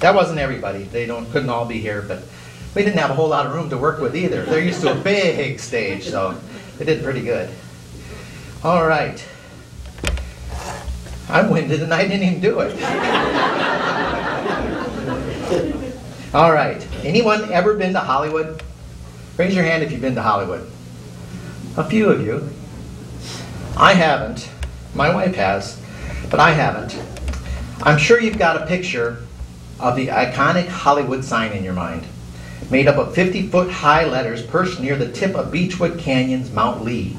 That wasn't everybody. They couldn't all be here, but we didn't have a whole lot of room to work with either. They're used to a big stage, so they did pretty good. All right. I'm winded and I didn't even do it. All right. Anyone ever been to Hollywood? Raise your hand if you've been to Hollywood. A few of you. I haven't. My wife has, but I haven't. I'm sure you've got a picture of the iconic Hollywood sign in your mind, made up of 50-foot high letters perched near the tip of Beechwood Canyon's Mount Lee,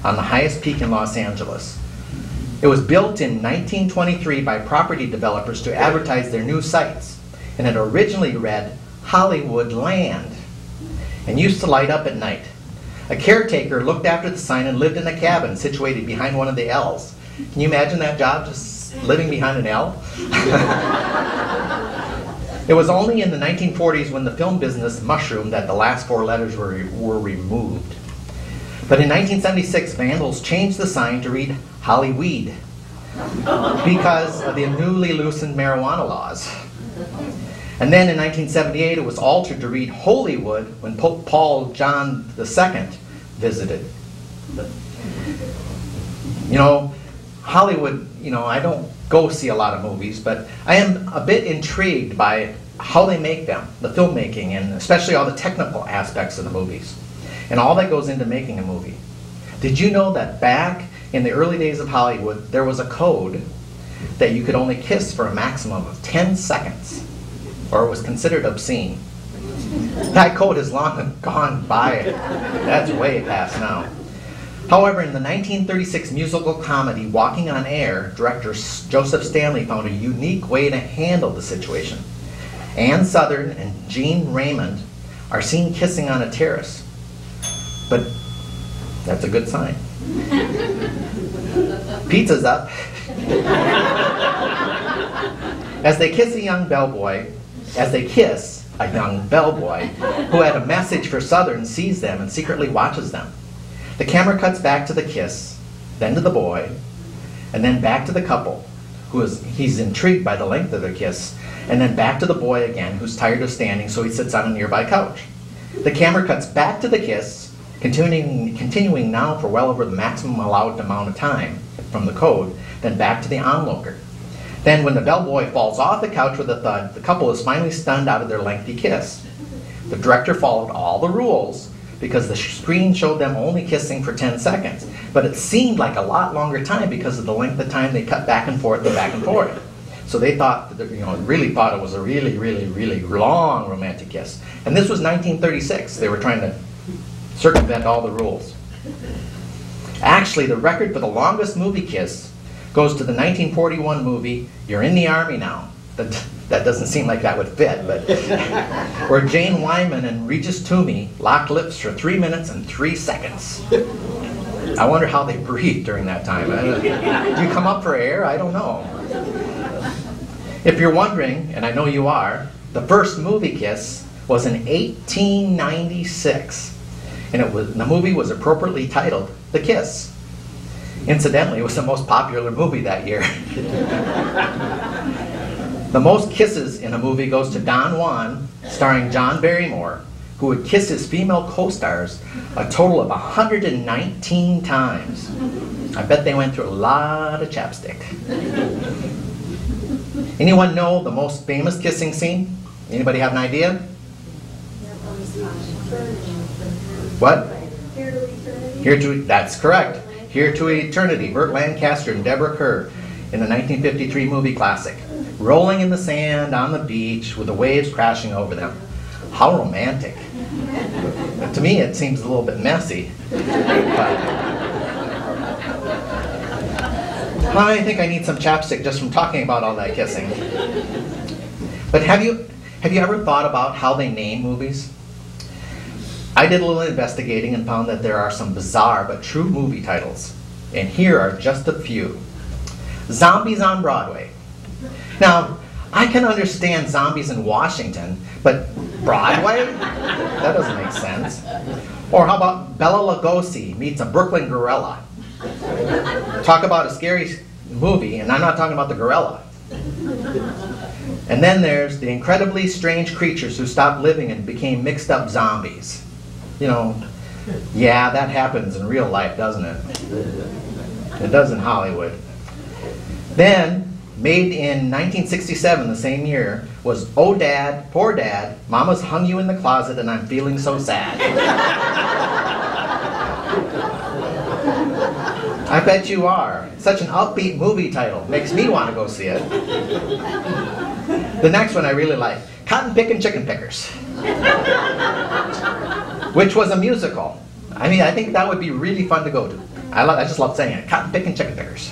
on the highest peak in Los Angeles. It was built in 1923 by property developers to advertise their new sites, and it originally read Hollywood Land and used to light up at night. A caretaker looked after the sign and lived in a cabin situated behind one of the L's. Can you imagine that job, just living behind an L? It was only in the 1940s when the film business mushroomed that the last four letters were removed. But in 1976, vandals changed the sign to read Hollyweed because of the newly loosened marijuana laws. And then in 1978, it was altered to read Holywood when Pope Paul John II visited. You know, Hollywood, I don't go see a lot of movies, but I am a bit intrigued by how they make them, the filmmaking, and especially all the technical aspects of the movies, and all that goes into making a movie. Did you know that back in the early days of Hollywood, there was a code that you could only kiss for a maximum of 10 seconds, or it was considered obscene? That code has long gone by. That's way past now. However, in the 1936 musical comedy Walking on Air, director Joseph Stanley found a unique way to handle the situation. Ann Sothern and Gene Raymond are seen kissing on a terrace. But that's a good sign. Pizza's up. As they kiss a young bellboy who had a message for Sothern sees them and secretly watches them. The camera cuts back to the kiss, then to the boy, and then back to the couple, he's intrigued by the length of their kiss, and then back to the boy again, who's tired of standing, so he sits on a nearby couch. The camera cuts back to the kiss, continuing now for well over the maximum allowed amount of time from the code, then back to the onlooker. Then when the bellboy falls off the couch with a thud, the couple is finally stunned out of their lengthy kiss. The director followed all the rules because the screen showed them only kissing for 10 seconds. But it seemed like a lot longer time because of the length of time they cut back and forth and back and forth. So they thought, really thought it was a really, really, really long romantic kiss. And this was 1936. They were trying to circumvent all the rules. Actually, the record for the longest movie kiss goes to the 1941 movie, You're in the Army Now. That doesn't seem like that would fit, but where Jane Wyman and Regis Toomey locked lips for 3 minutes and 3 seconds. I wonder how they breathed during that time. Do you come up for air? I don't know. If you're wondering, and I know you are, the first movie kiss was in 1896, and the movie was appropriately titled The Kiss. Incidentally, it was the most popular movie that year. The most kisses in a movie goes to Don Juan, starring John Barrymore, who would kiss his female co-stars a total of 119 times. I bet they went through a lot of chapstick. Anyone know the most famous kissing scene? Anybody have an idea? What? That's correct. Here to Eternity, Burt Lancaster and Deborah Kerr in the 1953 movie classic. Rolling in the sand on the beach with the waves crashing over them. How romantic. To me, it seems a little bit messy. I think I need some chapstick just from talking about all that kissing. But have you ever thought about how they name movies? I did a little investigating and found that there are some bizarre but true movie titles. And here are just a few. Zombies on Broadway. Now, I can understand zombies in Washington, but Broadway? That doesn't make sense. Or how about Bela Lugosi meets a Brooklyn gorilla? Talk about a scary movie, and I'm not talking about the gorilla. And then there's the incredibly strange creatures who stopped living and became mixed up zombies. You know, yeah, that happens in real life, doesn't it? It does in Hollywood. Then, made in 1967, the same year, was Oh Dad, Poor Dad, Mama's Hung You in the Closet and I'm Feeling So Sad. I bet you are. Such an upbeat movie title. Makes me want to go see it. The next one I really like, Cotton Pickin' Chicken Pickers, which was a musical. I mean, I think that would be really fun to go to. I just love saying it, Cotton Pickin' Chicken Pickers.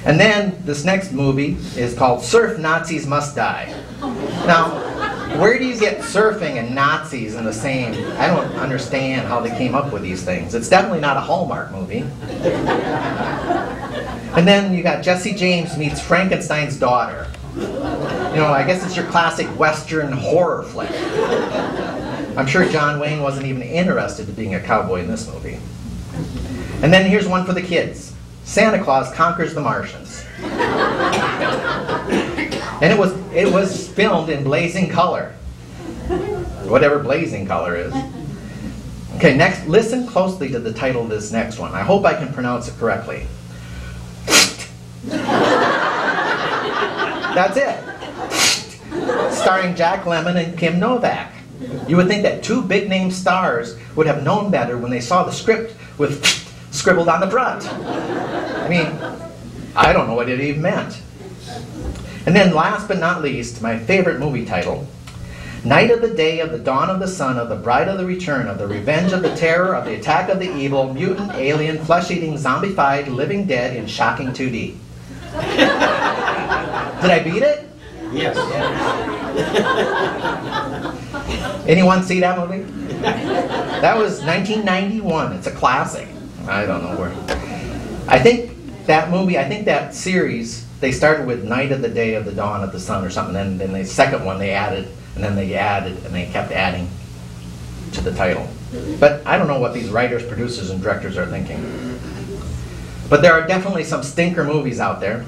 And then this next movie is called Surf Nazis Must Die. Now, where do you get surfing and Nazis in the same? I don't understand how they came up with these things. It's definitely not a Hallmark movie. And then you got Jesse James meets Frankenstein's daughter. You know, I guess it's your classic Western horror flick. I'm sure John Wayne wasn't even interested in being a cowboy in this movie. And then here's one for the kids. Santa Claus Conquers the Martians. And it was filmed in blazing color. Whatever blazing color is. Okay, next, listen closely to the title of this next one. I hope I can pronounce it correctly. That's it. Starring Jack Lemmon and Kim Novak. You would think that two big-name stars would have known better when they saw the script with scribbled on the front. I mean, I don't know what it even meant. And then last but not least, my favorite movie title, Night of the Day of the Dawn of the Sun of the Bride of the Return of the Revenge of the Terror of the Attack of the Evil, Mutant, Alien, Flesh-Eating, Zombified, Living Dead in Shocking 2D. Did I beat it? Yes. Anyone see that movie? That was 1991. It's a classic. I don't know where. I think that series, they started with Night of the Day of the Dawn of the Sun or something, and then the second one they added, and then they added, and they kept adding to the title. But I don't know what these writers, producers, and directors are thinking. But there are definitely some stinker movies out there.